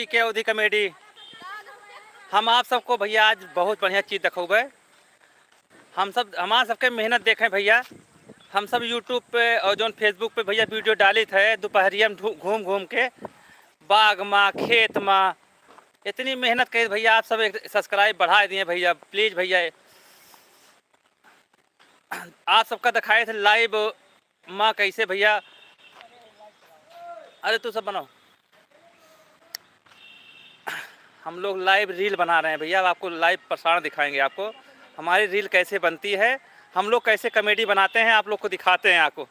के अवधि कॉमेडी हम आप सबको भैया आज बहुत बढ़िया चीज़ दिखाऊबे। हमारा सबके मेहनत देखें भैया। हम सब यूट्यूब पे और जो फेसबुक पे भैया वीडियो डाली थे दोपहरिया में घूम घूम के बाग माँ खेत माँ इतनी मेहनत करी भैया। आप सब एक सब्सक्राइब बढ़ा दिए भैया, प्लीज़ भैया। आप सबका दिखाए थे लाइव माँ कैसे भैया। अरे तू सब बनाओ। हम लोग लाइव रील बना रहे हैं भैया। आपको लाइव प्रसारण दिखाएंगे, आपको हमारी रील कैसे बनती है, हम लोग कैसे कॉमेडी बनाते हैं, आप लोग को दिखाते हैं। आपको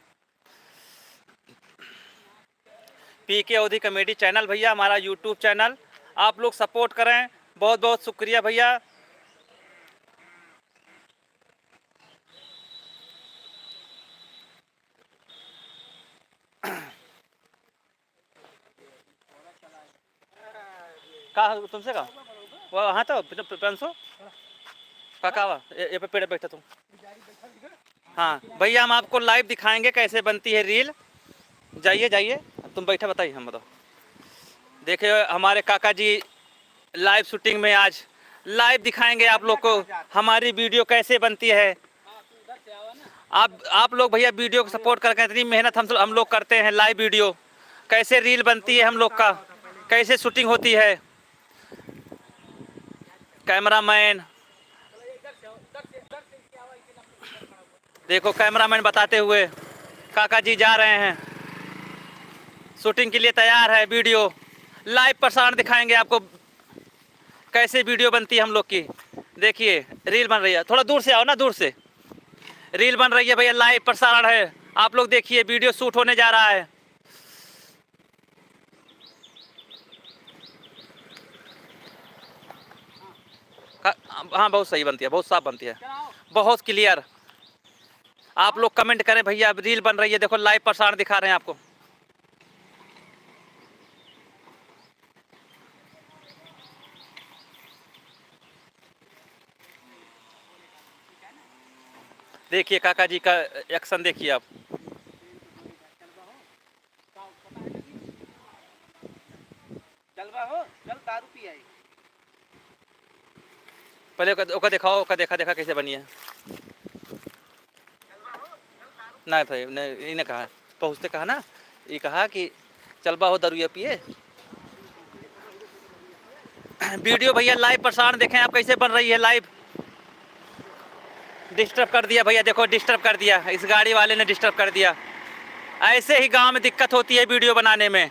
पीके अवधि कॉमेडी चैनल भैया, हमारा यूट्यूब चैनल, आप लोग सपोर्ट करें। बहुत बहुत शुक्रिया भैया। कहा तुमसे कहा वो हाँ तो पेंसो काका ये पे पेड़ बैठा तुम। हाँ भैया, हम आपको लाइव दिखाएंगे कैसे बनती है रील। जाइए जाइए, तुम बैठा बताइए, हम बताओ। देखिए हमारे काका जी लाइव शूटिंग में आज लाइव दिखाएंगे आप लोग को हमारी वीडियो कैसे बनती है। आप लोग भैया वीडियो को सपोर्ट करके इतनी मेहनत हम लोग करते हैं। लाइव वीडियो कैसे रील बनती है हम लोग का, कैसे शूटिंग होती है। कैमरामैन देखो, कैमरामैन बताते हुए काका जी जा रहे हैं, शूटिंग के लिए तैयार है। वीडियो लाइव प्रसारण दिखाएंगे आपको कैसे वीडियो बनती है हम लोग की। देखिए रील बन रही है, थोड़ा दूर से आओ ना, दूर से रील बन रही है भैया। लाइव प्रसारण है, आप लोग देखिए वीडियो शूट होने जा रहा है। हाँ बहुत सही बनती है, बहुत साफ बनती है, बहुत क्लियर। आप लोग कमेंट करें भैया, रील बन रही है। देखो लाइव प्रसारण दिखा रहे हैं आपको। देखिए काका जी का एक्शन देखिए आप। पहले ओका दिखाओ, ओका देखा देखा कैसे बनी है। ना भाई इन्हें कहा पहुँचते कहा ना, ये कहा कि चलबा हो दरुया पिए। वीडियो भैया लाइव प्रसारण देखें आप कैसे बन रही है लाइव। डिस्टर्ब कर दिया भैया, देखो डिस्टर्ब कर दिया, इस गाड़ी वाले ने डिस्टर्ब कर दिया। ऐसे ही गांव में दिक्कत होती है वीडियो बनाने में।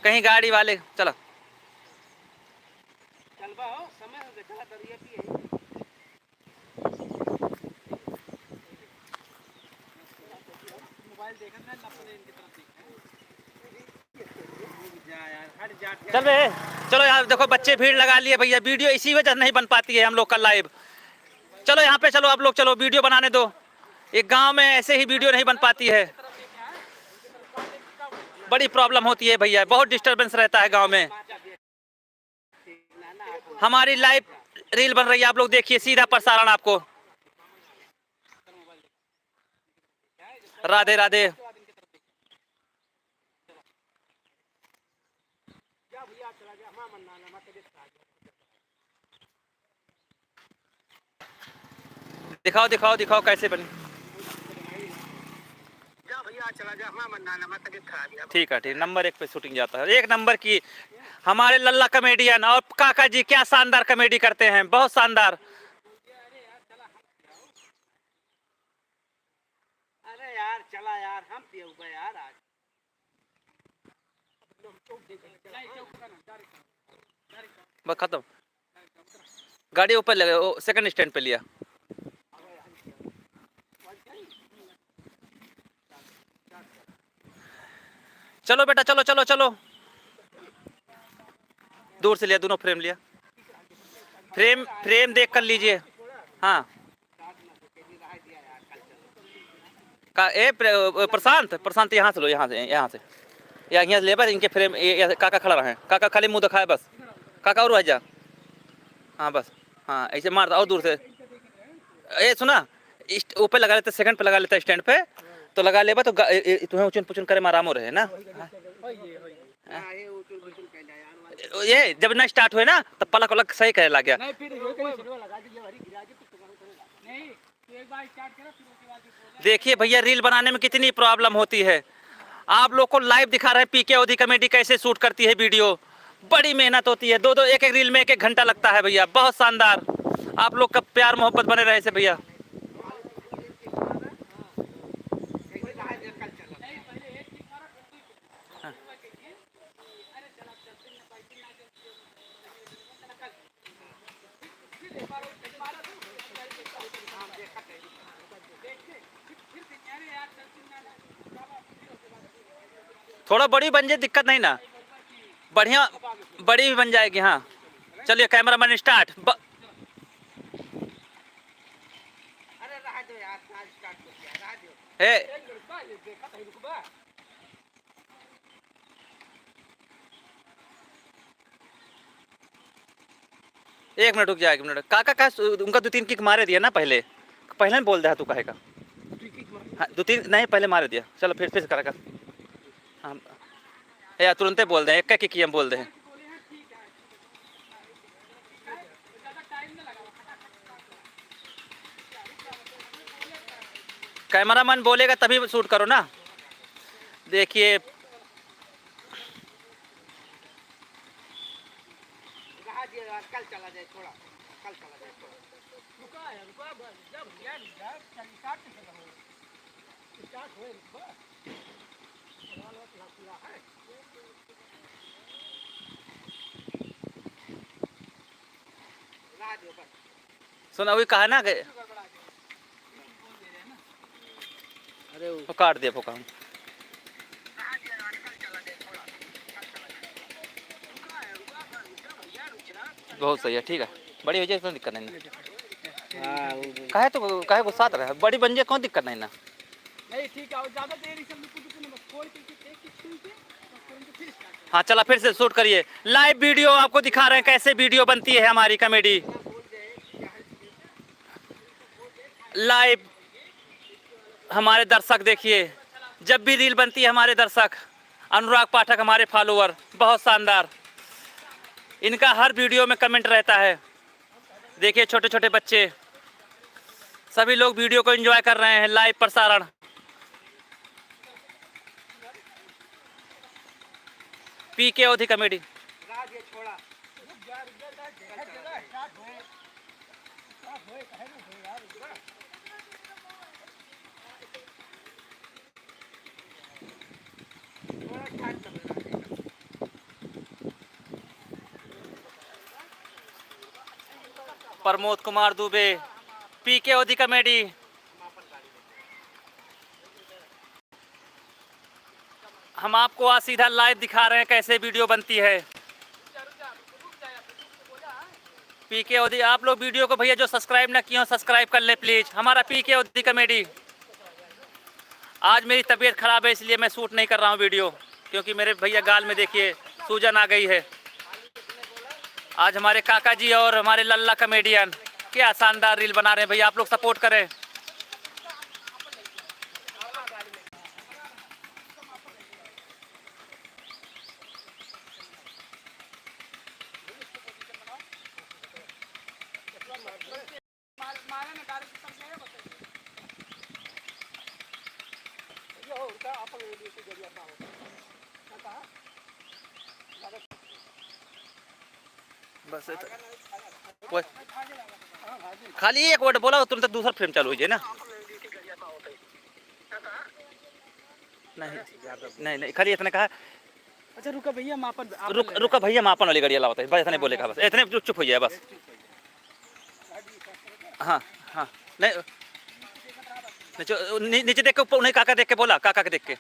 कहीं गाड़ी वाले चलो चल रहे। चलो यार देखो बच्चे भीड़ लगा लिए भैया, वीडियो इसी वजह नहीं बन पाती है हम लोग का लाइव। चलो यहाँ पे चलो, आप लोग चलो वीडियो बनाने दो। एक गांव में ऐसे ही वीडियो नहीं बन पाती है, बड़ी प्रॉब्लम होती है भैया, बहुत डिस्टरबेंस रहता है गांव में। हमारी लाइव रील बन रही है, आप लोग देखिए सीधा प्रसारण आपको। राधे राधे। दिखाओ दिखाओ दिखाओ कैसे बनी। ठीक है, ठीक, नंबर 1 पे शूटिंग जाता है, 1 नंबर की। हमारे लल्ला कॉमेडियन और काका जी क्या शानदार कॉमेडी करते हैं, बहुत शानदार। अरे यार चला यार, हम यार आज बस खत्म। गाड़ी ऊपर लगे, सेकंड स्टैंड पे लिया। चलो बेटा चलो चलो चलो। दूर से लिया, दोनों फ्रेम लिया। फ्रेम देख कर लीजिए। हाँ प्रशांत प्रशांत यहाँ से लो, यहाँ से यहाँ से ले बस। इनके फ्रेम काका खड़ा रहे, काका खाली मुंह दिखाए बस। काका और जा। हाँ बस, हाँ ऐसे मार और दूर से। ए सुना, ऊपर लगा लेते, सेकंड पे लगा लेता स्टैंड पे, तो लगा ले तो तुम्हें उचुन पुचुन करे में आराम हो रहे ना। हाँ, ये उचुल बुचुल कहला यार वाला। ये जब ना स्टार्ट हुए ना तब पलक वलक सही कहने लग गया। नहीं फिर ये कहीं सिरवा लगा दीजिए हरी गिरा के तो तुम्हारा चलेगा नहीं। तो एक बार स्टार्ट करो फिर उसके बाद बोला देखिए भैया रील बनाने में कितनी प्रॉब्लम होती है। आप लोग को लाइव दिखा रहे हैं पीके ओदी कॉमेडी कैसे शूट करती है वीडियो। बड़ी मेहनत होती है, दो दो एक एक रील में एक एक घंटा लगता है भैया, बहुत शानदार। आप लोग का प्यार मोहब्बत बने रहे से भैया। एक दिन आज कल चला नहीं पहले एक चीज मारा हाँ। अरे चला चलते ना बाइक ना कल फिर एक बार मारा तो हम देखा देख के फिर अरे यार चलते ना थोड़ा बड़ी बन जाए दिक्कत नहीं ना, बढ़िया बड़ी भी बन जाएगी। हाँ चलिए कैमरा मैन स्टार्ट। अरे रहा दो यार आज स्टार्ट कर दिया रहा दो ए एक मिनट बा ये देखा था रुकबा एक मिनट रुक जाए, एक मिनट। काका का उनका 2-3 किक मारे दिया ना पहले, पहले बोल दिया तू कहेगा। हाँ 2-3 नहीं पहले मारे दिया, चलो फिर से करेगा। हाँ या तुरंते बोल दें, एक किक हम बोल दें। कैमरामैन बोलेगा तभी शूट करो ना। देखिए रहा दो यार कल चला जाए थोड़ा कल चला जाए थोड़ा रुका है रुका जब यार चल स्टार्ट कैसे करो स्टार्ट होए रुका पूरा है रहा दो बस सुना वही कहा ना कि अरे वो काट दिया वो काम। बहुत सही है, ठीक है, बड़ी हो जाए कोई दिक्कत नहीं ना। हां काहे तो काहे गुस्सा रहा है, बड़ी बन जाए कोई दिक्कत नहीं ना। नहीं ठीक है और ज्यादा देर सब कुछ बस खोल के एक एक सुन के तुरंत फिर स्टार्ट हाँ चला फिर से शूट करिए। लाइव वीडियो आपको दिखा रहे हैं कैसे वीडियो बनती है हमारी कॉमेडी लाइव। हमारे दर्शक देखिए, जब भी रील बनती है हमारे दर्शक अनुराग पाठक हमारे फॉलोअर बहुत शानदार, इनका हर वीडियो में कमेंट रहता है। देखिए छोटे छोटे बच्चे सभी लोग वीडियो को एंजॉय कर रहे हैं, लाइव प्रसारण। पीके ओदी कॉमेडी राज ये छोड़ा स्टार्ट होए कहे ना यार थोड़ा स्टार्ट कर प्रमोद कुमार दुबे पीके ओदी कॉमेडी। हम आपको आज सीधा लाइव दिखा रहे हैं कैसे वीडियो बनती है पीके ओदी। आप लोग वीडियो को भैया जो सब्सक्राइब ना किए हो सब्सक्राइब कर ले प्लीज, हमारा पीके ओदी कॉमेडी। आज मेरी तबीयत खराब है इसलिए मैं शूट नहीं कर रहा हूँ वीडियो, क्योंकि मेरे भैया गाल में देखिए सूजन आ गई है। आज हमारे काका जी और हमारे लल्ला कॉमेडियन क्या शानदार रील बना रहे हैं भैया, आप लोग सपोर्ट करें। बस वो खाली एक वर्ड बोला तुरंत दूसरा फ्रेम चालू हो जाए ना। नहीं नहीं खाली इतने कहा अच्छा रुका भैया मापन रुका भैया मापन वाली गाड़ी अलावा बस इतने बोलेगा, बस इतने चुप हो जाए बस। हाँ हाँ नहीं नीचे देख के उन्हें काका देख के बोला, काका के देख के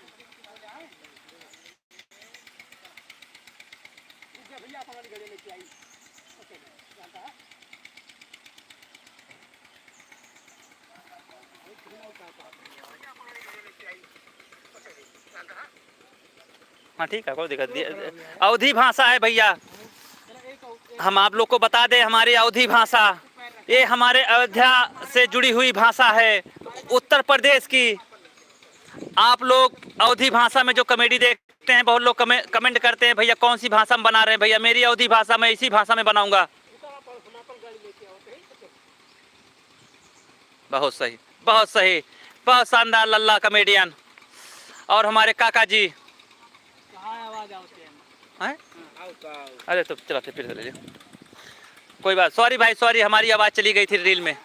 हाँ ठीक है कोई दिक्कत नहीं। अवधी भाषा है भैया, हम आप लोग को बता दें हमारी अवधी भाषा ये हमारे अयोध्या से जुड़ी हुई भाषा है, उत्तर प्रदेश की। आप लोग अवधी भाषा में जो कॉमेडी देखते हैं, बहुत लोग कमेंट करते हैं भैया कौन सी भाषा में बना रहे हैं। भैया मेरी अवधी भाषा में, इसी भाषा में बनाऊंगा। बहुत सही, बहुत सही, बहुत शानदार लल्ला कॉमेडियन। और हमारे काका जी आवाज आती है। हैं? अरे तो चलो फिर ले लीजिए, कोई बात, सॉरी भाई सॉरी, हमारी आवाज़ चली गई थी रील में।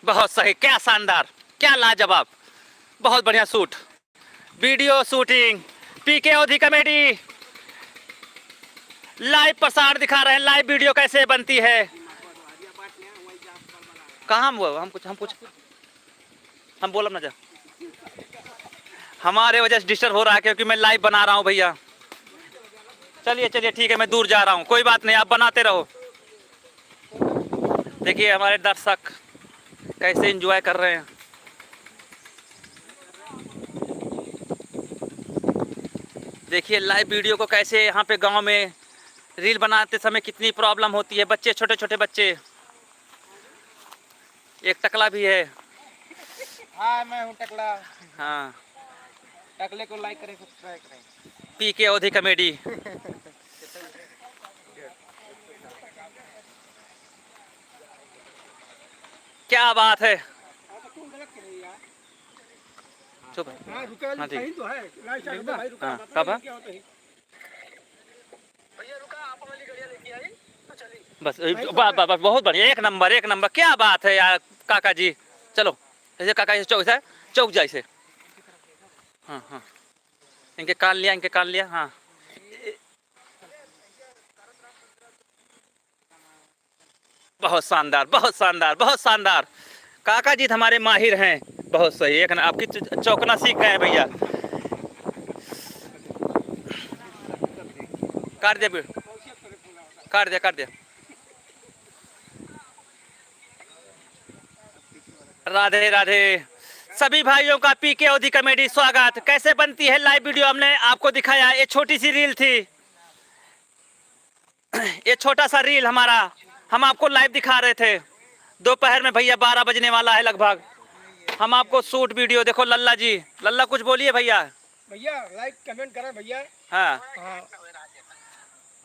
बहुत सही, क्या शानदार, क्या लाजवाब, बहुत बढ़िया शूट, वीडियो शूटिंग, पीके अवधी कॉमेडी लाइव प्रसारण दिखा रहे हैं। लाइव वीडियो कैसे बनती है, कहाँ हम बोलब ना जा, हमारे वजह से डिस्टर्ब हो रहा है क्योंकि मैं लाइव बना रहा हूँ भैया। चलिए चलिए ठीक है, मैं दूर जा रहा हूँ, कोई बात नहीं, आप बनाते रहो। देखिए हमारे दर्शक कैसे एंजॉय कर रहे हैं। देखिए लाइव वीडियो को कैसे यहाँ पे गांव में रील बनाते समय कितनी प्रॉब्लम होती है। बच्चे, छोटे छोटे बच्चे, एक टकला भी है। हाँ मैं हूँ टकला। हाँ, टकले को लाइक करें, सब्सक्राइब करें। पीके अवधी कॉमेडी। क्या बात है, चुप। हाँ रुका, हाँ, ठीक। सही तो है। लाइक कर दो भाई, रुका। हाँ, पता कब नहीं क्या होता है। भैया रुका, आप वाली गाड़ी लेके आई तो चली। बस बहुत बढ़िया, एक नंबर एक नंबर, क्या बात है यार काका जी। चलो ऐसे काका जी चौक से चौक जाए से। हाँ हाँ, इनके कान लिया, इनके कान लिया। हाँ बहुत शानदार, बहुत शानदार, बहुत शानदार। काका जी हमारे माहिर हैं, बहुत सही। एक ना आपकी चौकना सीख गए हैं भैया। काट दिया फिर, काट दिया, काट दिया। राधे राधे सभी भाइयों का पीके अवधी कॉमेडी स्वागत। कैसे बनती है लाइव वीडियो हमने आपको दिखाया। ये छोटी सी रील थी, ये छोटा सा रील हमारा, हम आपको लाइव दिखा रहे थे। दोपहर में भैया 12 बजने वाला है लगभग, हम आपको शूट वीडियो। देखो लल्ला जी, लल्ला कुछ बोलिए भैया। भैया लाइक कमेंट करें भैया। हाँ हाँ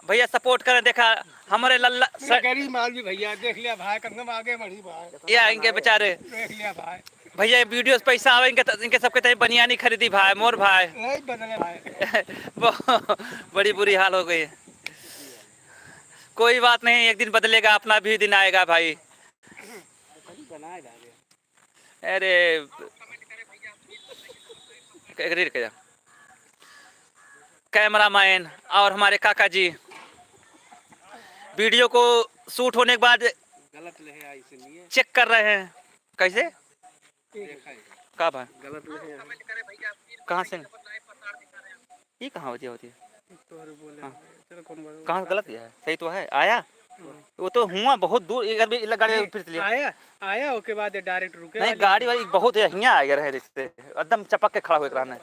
भैया सपोर्ट करें। देखा हमारे लल्ला गरीब माल भी भैया देख लिया भाई, कंगम आगे बढ़ी भाई। या इनके बेचारे देख लिया भाई भैया वीडियो से पैसा आवे, इनके सबके तय बनियानी खरीदी भाई, मोर भाई। नहीं बदले भाई। बड़ी बुरी हाल हो गई है। कोई बात नहीं, एक दिन बदलेगा, अपना भी दिन आएगा भाई। अरे कैमरामैन और हमारे काका जी वीडियो को शूट होने के बाद गलत ले इसलिए चेक कर रहे हैं। कैसे कहा भाई, गलत ले कहाँ से, ये कहाँ होती है? बोले चलो कौन बोल कहाँ से गलत है? सही तो है। आया वो तो हुआ बहुत दूर, इधर भी गाड़ी फिर लिया। आया उसके बाद डायरेक्ट रुके नहीं गाड़ी वाली बहुत यहाँ आ गया रहे रिश्ते, एकदम चपक के खड़ा हुए रहना।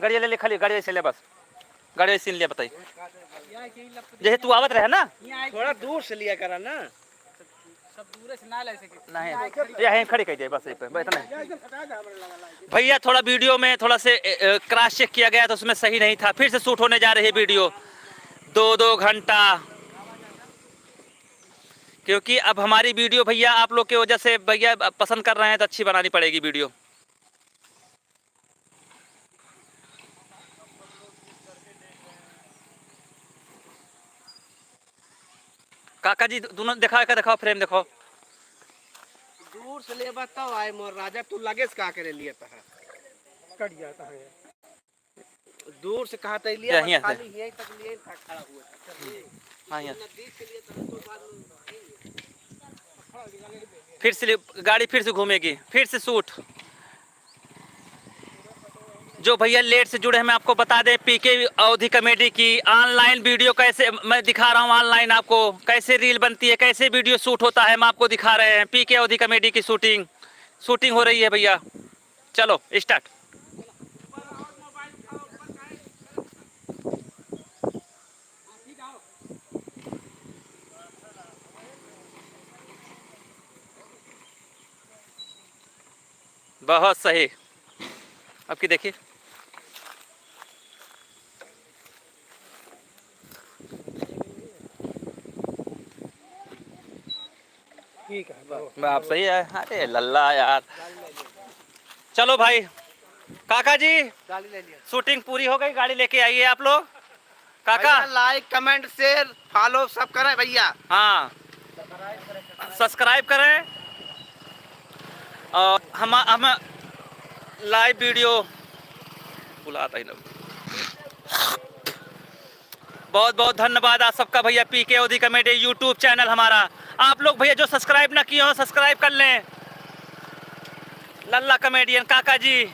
गाड़ी ले ले, खाली गाड़ी से ले, बस गाड़ी से लिया। बताइए जैसे तू आवत रहे ना, थोड़ा दूर से लिया करा ना, सब दूर से ना ले सके। नहीं यहीं खड़ी कर दिया बस, यहीं पे इतना। भैया थोड़ा वीडियो में थोड़ा से क्रॉस चेक किया गया तो उसमें सही नहीं था, फिर से शूट होने जा रही है वीडियो 2-2 घंटा। क्योंकि अब हमारी वीडियो भैया आप लोग की वजह से भैया पसंद कर रहे हैं तो अच्छी बनानी पड़ेगी वीडियो। काका जी दोनों दिखाओ फ्रेम दिखाओ। दूर से ले बताओ आए मोर राजा, तू लगे से का करे लिए था कट जाता है। दूर से कहा था लिया, यहाँ से। खाली यहीं तक लिए था खड़ा हुआ। हाँ यहाँ नजदीक के लिए तो बाद फिर से गाड़ी फिर से घूमेगी, फिर से शूट। जो भैया लेट से जुड़े हैं मैं आपको बता दें, पीके अवधी कॉमेडी की ऑनलाइन वीडियो कैसे मैं दिखा रहा हूँ। ऑनलाइन आपको कैसे रील बनती है, कैसे वीडियो शूट होता है, हम आपको दिखा रहे हैं। पीके अवधी कॉमेडी की शूटिंग हो रही है भैया। चलो स्टार्ट। बहुत सही। अब की देखिए, ठीक है बाप सही है। अरे लल्ला यार, चलो भाई। काका जी, गाड़ी ले लिया शूटिंग पूरी हो गई, गाड़ी लेके आइए आप लोग। काका, लाइक कमेंट शेयर फॉलो सब करें भैया। हाँ, सब्सक्राइब करें। और हम लाइव वीडियो बुलाता ही ना। बहुत बहुत धन्यवाद आप सबका भैया। पीके ओदी कॉमेडी यूट्यूब चैनल हमारा, आप लोग भैया जो सब्सक्राइब ना किए हो सब्सक्राइब कर लें। लल्ला कॉमेडियन काका जी,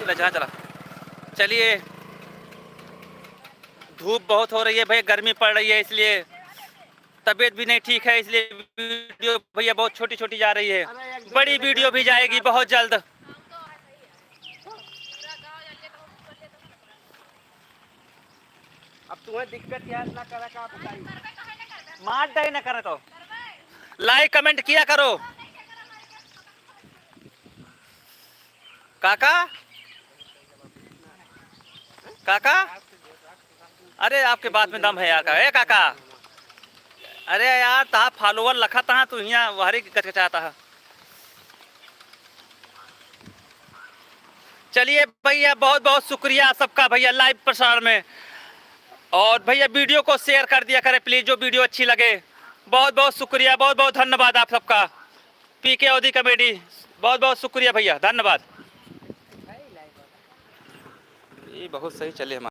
जहाँ चला। चलिए, धूप बहुत हो रही है भैया, गर्मी पड़ रही है, इसलिए तबीयत भी नहीं ठीक है, इसलिए वीडियो भैया बहुत छोटी छोटी जा रही है। बड़ी वीडियो भी जाएगी बहुत जल्द। अब तुम्हें दिक्कत यार ना करा का बताइए। मार डाई ना करे तो लाइक कमेंट किया करो। काका, काका, अरे आपके बात में दम है यार। ए काका, अरे यार तहा फॉलोवर लखा तहा तू यहाँ वहरी कचकचाता है। चलिए भैया, बहुत बहुत शुक्रिया सबका भैया लाइव प्रसारण में। और भैया वीडियो को शेयर कर दिया करें प्लीज, जो वीडियो अच्छी लगे। बहुत बहुत शुक्रिया, बहुत बहुत धन्यवाद आप सबका। पीके ओदी कॉमेडी, बहुत बहुत शुक्रिया भैया, धन्यवाद। ये बहुत सही चले हमारे।